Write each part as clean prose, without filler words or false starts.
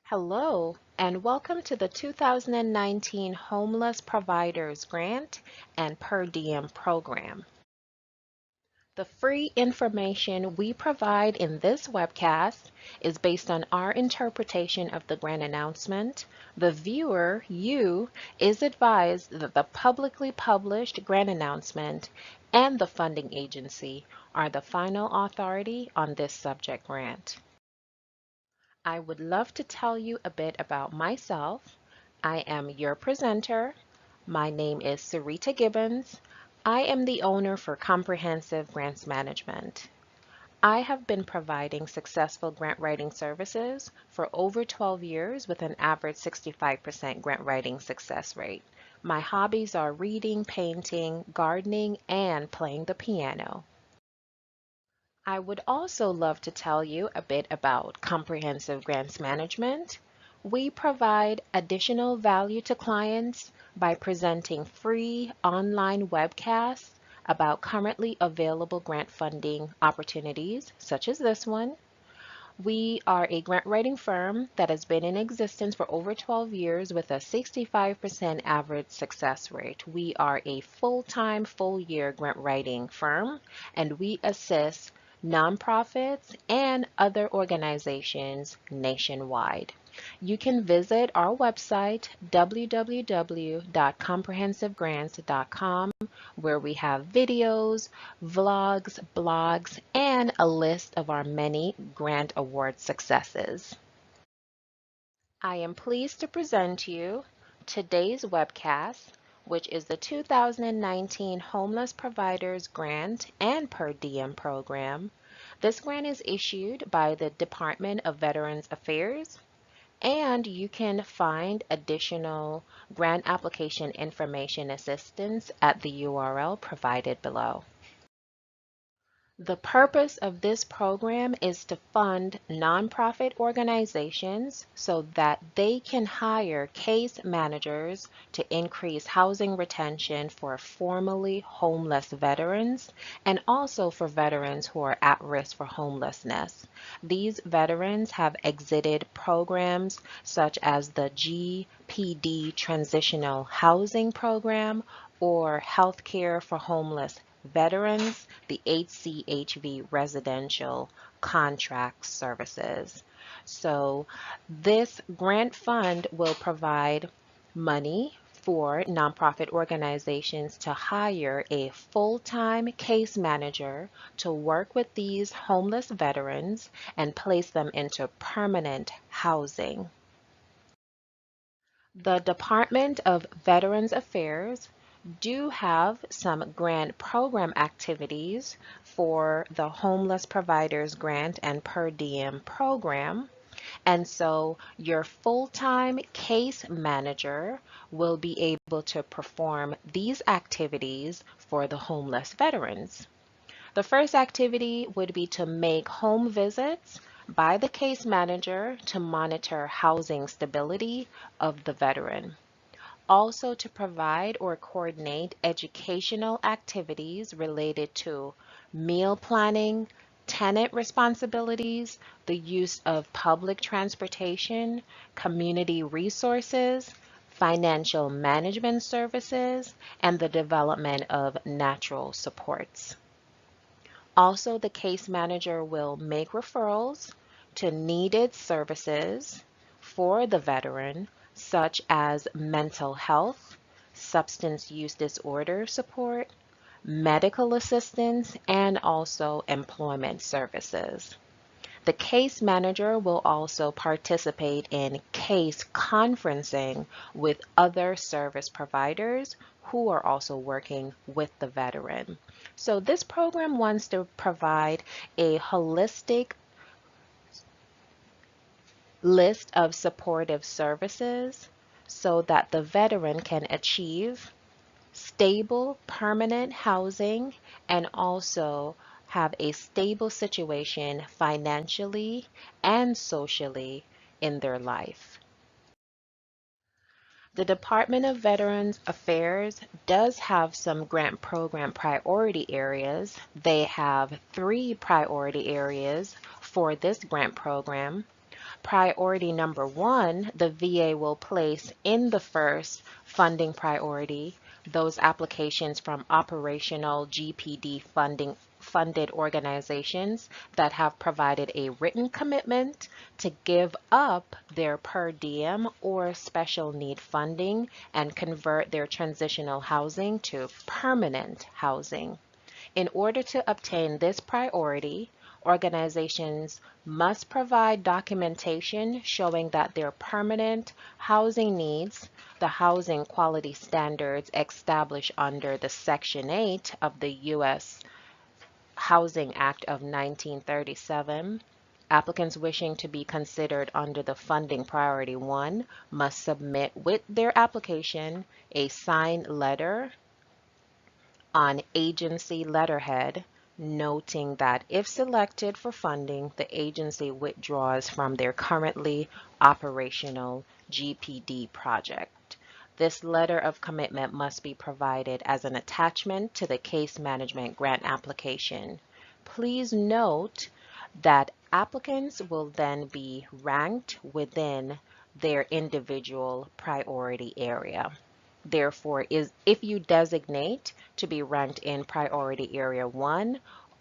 Hello, and welcome to the 2019 Homeless Providers Grant and Per Diem Program. The free information we provide in this webcast is based on our interpretation of the grant announcement. The viewer, you, is advised that the publicly published grant announcement and the funding agency are the final authority on this subject grant. I would love to tell you a bit about myself. I am your presenter. My name is Sarita Gibbons. I am the owner for Comprehensive Grants Management. I have been providing successful grant writing services for over 12 years with an average 65% grant writing success rate. My hobbies are reading, painting, gardening, and playing the piano. I would also love to tell you a bit about Comprehensive Grants Management. We provide additional value to clients by presenting free online webcasts about currently available grant funding opportunities, such as this one. We are a grant writing firm that has been in existence for over 12 years with a 65% average success rate. We are a full-time, full-year grant writing firm, and we assist nonprofits and other organizations nationwide. You can visit our website, www.comprehensivegrants.com, where we have videos, vlogs, blogs, and a list of our many grant award successes. I am pleased to present you today's webcast, which is the 2019 Homeless Providers Grant and Per Diem Program. This grant is issued by the Department of Veterans Affairs, and you can find additional grant application information assistance at the URL provided below. The purpose of this program is to fund nonprofit organizations so that they can hire case managers to increase housing retention for formerly homeless veterans and also for veterans who are at risk for homelessness. These veterans have exited programs such as the GPD transitional housing program or healthcare for homeless veterans, the HCHV residential contract services. So this grant fund will provide money for nonprofit organizations to hire a full-time case manager to work with these homeless veterans and place them into permanent housing. The Department of Veterans Affairs do have some grant program activities for the Homeless Providers Grant and Per Diem program. And so your full-time case manager will be able to perform these activities for the homeless veterans. The first activity would be to make home visits by the case manager to monitor housing stability of the veteran. Also to provide or coordinate educational activities related to meal planning, tenant responsibilities, the use of public transportation, community resources, financial management services, and the development of natural supports. Also, the case manager will make referrals to needed services for the veteran, such as mental health, substance use disorder support, medical assistance, and also employment services. The case manager will also participate in case conferencing with other service providers who are also working with the veteran. So this program wants to provide a holistic list of supportive services so that the veteran can achieve stable, permanent housing and also have a stable situation financially and socially in their life. The Department of Veterans Affairs does have some grant program priority areas. They have 3 priority areas for this grant program. Priority number 1, the VA will place in the first funding priority those applications from operational GPD funded organizations that have provided a written commitment to give up their per diem or special need funding and convert their transitional housing to permanent housing. In order to obtain this priority, organizations must provide documentation showing that their permanent housing needs the housing quality standards established under the Section 8 of the U.S. Housing Act of 1937. Applicants wishing to be considered under the funding priority 1 must submit with their application a signed letter on agency letterhead, noting that if selected for funding, the agency withdraws from their currently operational GPD project. This letter of commitment must be provided as an attachment to the case management grant application. Please note that applicants will then be ranked within their individual priority area. Therefore, if you designate to be ranked in priority area 1,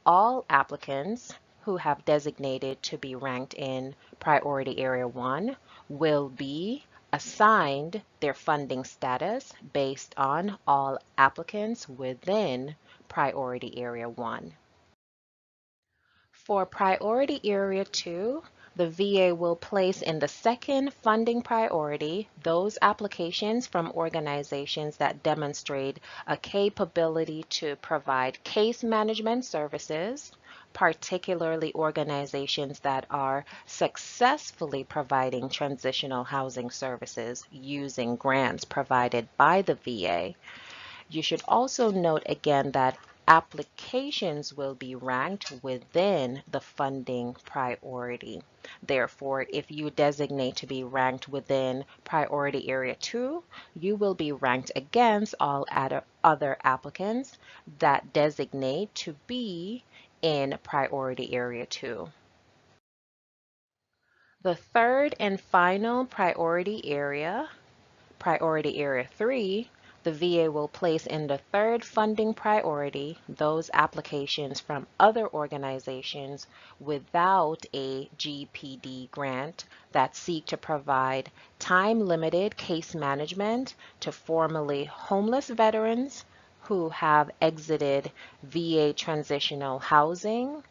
all applicants who have designated to be ranked in priority area 1 will be assigned their funding status based on all applicants within priority area 1. For priority area 2, the VA will place in the second funding priority those applications from organizations that demonstrate a capability to provide case management services, particularly organizations that are successfully providing transitional housing services using grants provided by the VA. You should also note again that applications will be ranked within the funding priority. Therefore, if you designate to be ranked within priority area 2, you will be ranked against all other applicants that designate to be in priority area 2. The third and final priority area 3, the VA will place in the third funding priority those applications from other organizations without a GPD grant that seek to provide time-limited case management to formerly homeless veterans who have exited VA transitional housing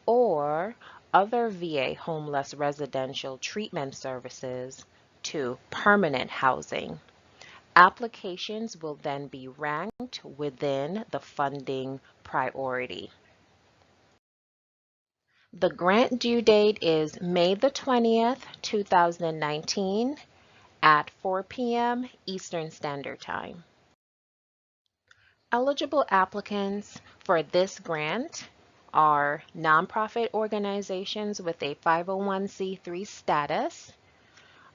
or other VA homeless residential treatment services to permanent housing. Applications will then be ranked within the funding priority. The grant due date is May the 20th, 2019 at 4 p.m. Eastern Standard Time. Eligible applicants for this grant are nonprofit organizations with a 501c3 status,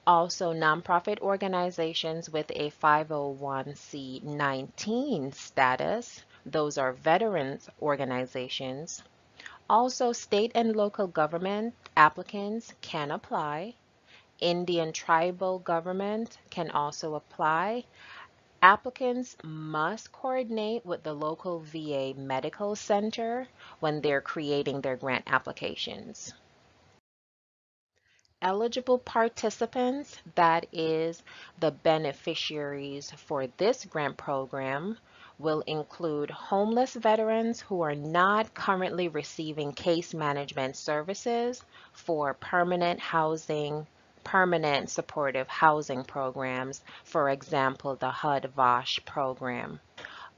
also nonprofit organizations with a 501c19 status. Those are veterans organizations. Also, state and local government applicants can apply. Indian tribal government can also apply. Applicants must coordinate with the local VA medical center when they're creating their grant applications. Eligible participants, that is the beneficiaries for this grant program, will include homeless veterans who are not currently receiving case management services for permanent housing, permanent supportive housing programs, for example, the HUD-VOSH program.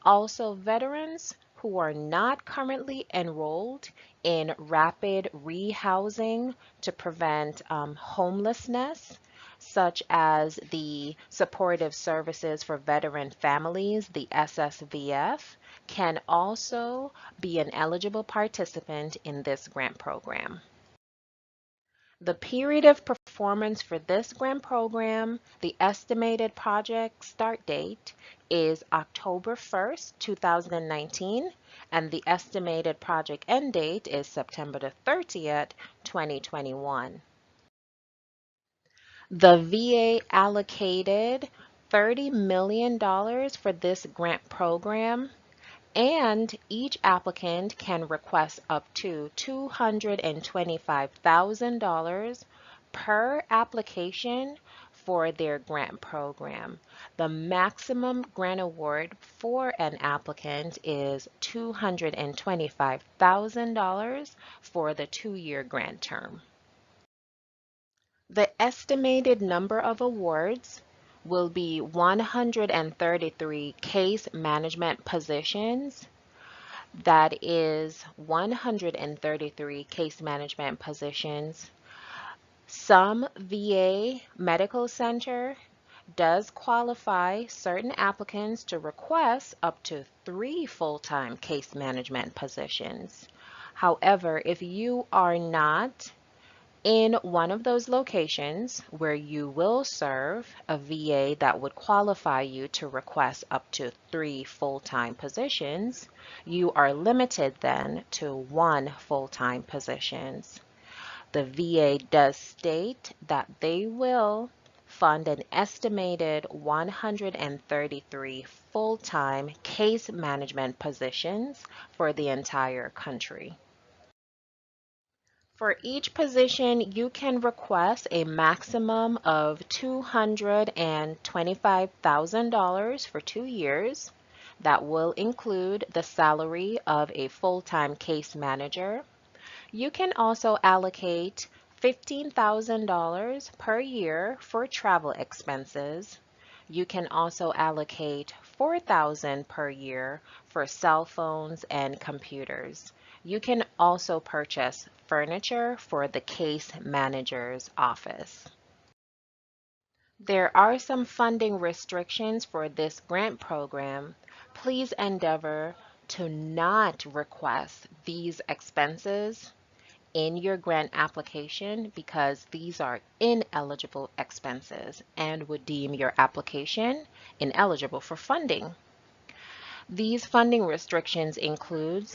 Also, veterans who are not currently enrolled in rapid rehousing to prevent homelessness, such as the Supportive Services for Veteran Families, the SSVF, can also be an eligible participant in this grant program. The period of performance for this grant program, the estimated project start date is October 1st, 2019, and the estimated project end date is September the 30th, 2021. The VA allocated $30 million for this grant program, and each applicant can request up to $225,000 per application for their grant program. The maximum grant award for an applicant is $225,000 for the 2-year grant term. The estimated number of awards will be 133 case management positions. That is 133 case management positions. Some VA medical center does qualify certain applicants to request up to 3 full-time case management positions. However, if you are not in one of those locations where you will serve a VA that would qualify you to request up to 3 full-time positions, you are limited then to 1 full-time positions. The VA does state that they will fund an estimated 133 full-time case management positions for the entire country. For each position, you can request a maximum of $225,000 for 2 years. That will include the salary of a full-time case manager. You can also allocate $15,000 per year for travel expenses. You can also allocate $4,000 per year for cell phones and computers. You can also purchase furniture for the case manager's office. There are some funding restrictions for this grant program. Please endeavor to not request these expenses in your grant application because these are ineligible expenses and would deem your application ineligible for funding. These funding restrictions include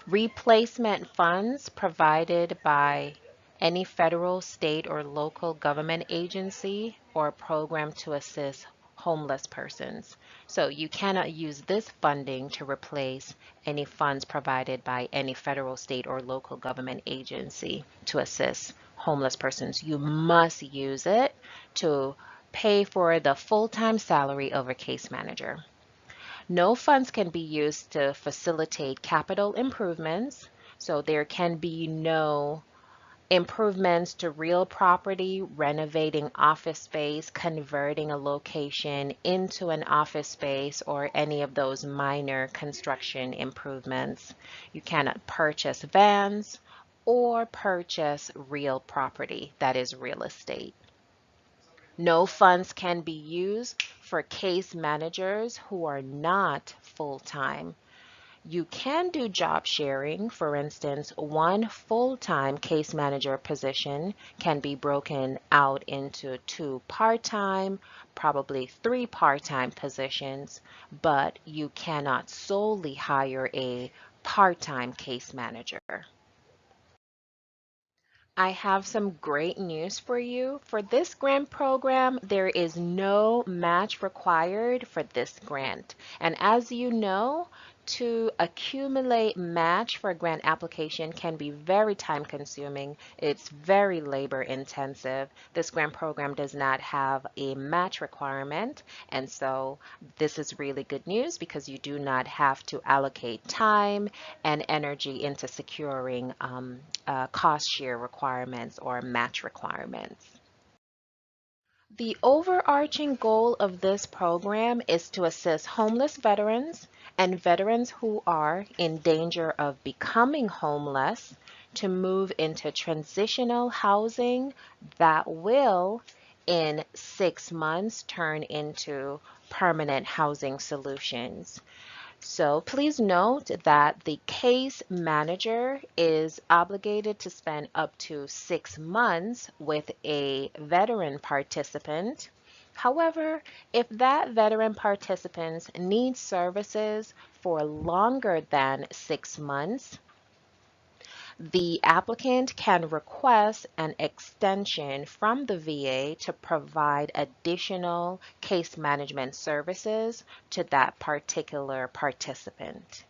replacement funds provided by any federal, state, or local government agency or program to assist homeless persons. So you cannot use this funding to replace any funds provided by any federal, state, or local government agency to assist homeless persons. You must use it to pay for the full-time salary of a case manager. No funds can be used to facilitate capital improvements, so there can be no improvements to real property, renovating office space, converting a location into an office space, or any of those minor construction improvements. You cannot purchase vans or purchase real property, that is real estate. No funds can be used for case managers who are not full-time. You can do job sharing. For instance, one full-time case manager position can be broken out into 2 part-time, probably 3 part-time positions, but you cannot solely hire a part-time case manager. I have some great news for you. For this grant program, there is no match required for this grant. And as you know, to accumulate match for a grant application can be very time consuming. It's very labor intensive. This grant program does not have a match requirement. And so this is really good news because you do not have to allocate time and energy into securing cost share requirements or match requirements. The overarching goal of this program is to assist homeless veterans and veterans who are in danger of becoming homeless to move into transitional housing that will, in 6 months, turn into permanent housing solutions. So please note that the case manager is obligated to spend up to 6 months with a veteran participant. However, if that veteran participant needs services for longer than 6 months, The applicant can request an extension from the VA to provide additional case management services to that particular participant.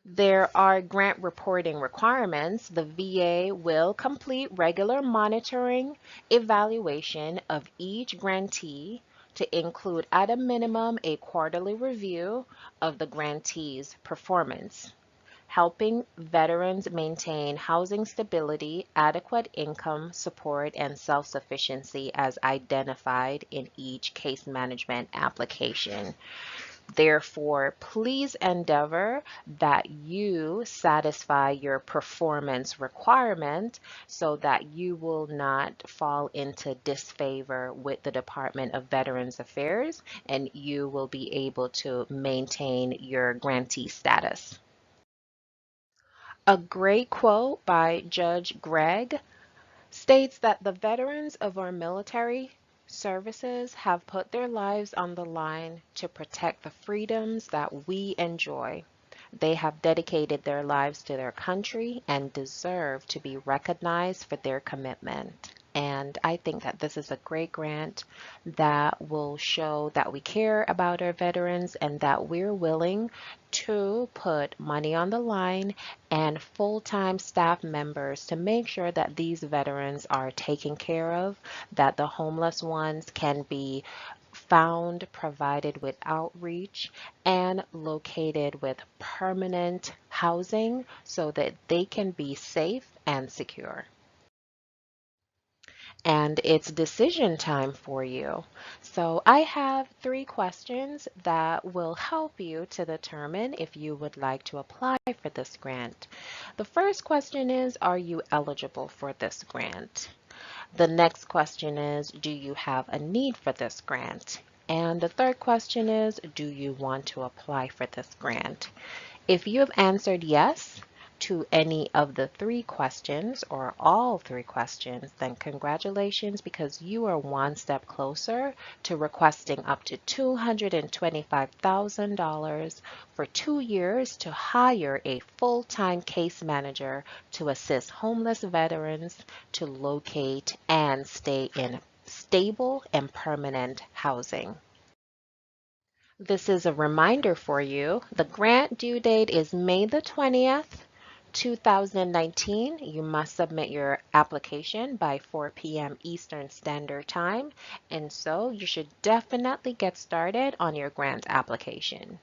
There are grant reporting requirements. The VA will complete regular monitoring, evaluation of each grantee to include at a minimum a quarterly review of the grantee's performance, helping veterans maintain housing stability, adequate income support, and self-sufficiency as identified in each case management application. Therefore, please endeavor that you satisfy your performance requirement so that you will not fall into disfavor with the Department of Veterans Affairs and you will be able to maintain your grantee status. A great quote by Judge Gregg states that the veterans of our military services have put their lives on the line to protect the freedoms that we enjoy. They have dedicated their lives to their country and deserve to be recognized for their commitment. And I think that this is a great grant that will show that we care about our veterans and that we're willing to put money on the line and full-time staff members to make sure that these veterans are taken care of, that the homeless ones can be found, provided with outreach, and located with permanent housing so that they can be safe and secure. And it's decision time for you. So I have 3 questions that will help you to determine if you would like to apply for this grant. The first question is, are you eligible for this grant? The next question is, do you have a need for this grant? And the third question is, do you want to apply for this grant? If you have answered yes to any of the 3 questions or all 3 questions, then congratulations, because you are one step closer to requesting up to $225,000 for 2 years to hire a full-time case manager to assist homeless veterans to locate and stay in stable and permanent housing. This is a reminder for you. The grant due date is May the 20th, 2019. You must submit your application by 4 p.m. Eastern Standard Time, and so you should definitely get started on your grant application.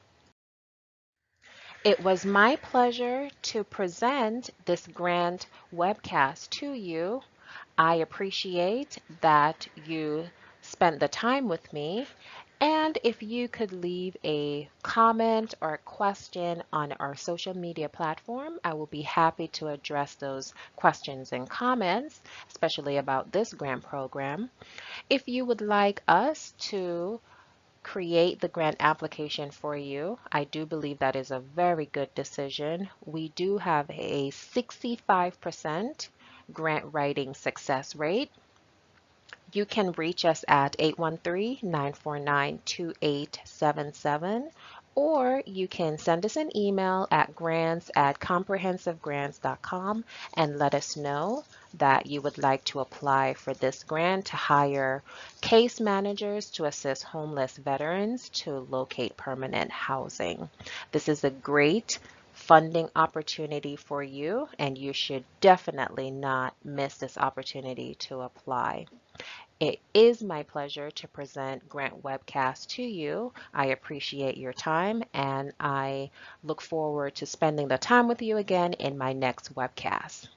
It was my pleasure to present this grant webcast to you. I appreciate that you spent the time with me. And if you could leave a comment or a question on our social media platform, I will be happy to address those questions and comments, especially about this grant program. If you would like us to create the grant application for you, I do believe that is a very good decision. We do have a 65% grant writing success rate. You can reach us at 813-949-2877, or you can send us an email at grants@comprehensivegrants.com and let us know that you would like to apply for this grant to hire case managers to assist homeless veterans to locate permanent housing. This is a great funding opportunity for you, and you should definitely not miss this opportunity to apply. It is my pleasure to present Grant Webcast to you. I appreciate your time, and I look forward to spending the time with you again in my next webcast.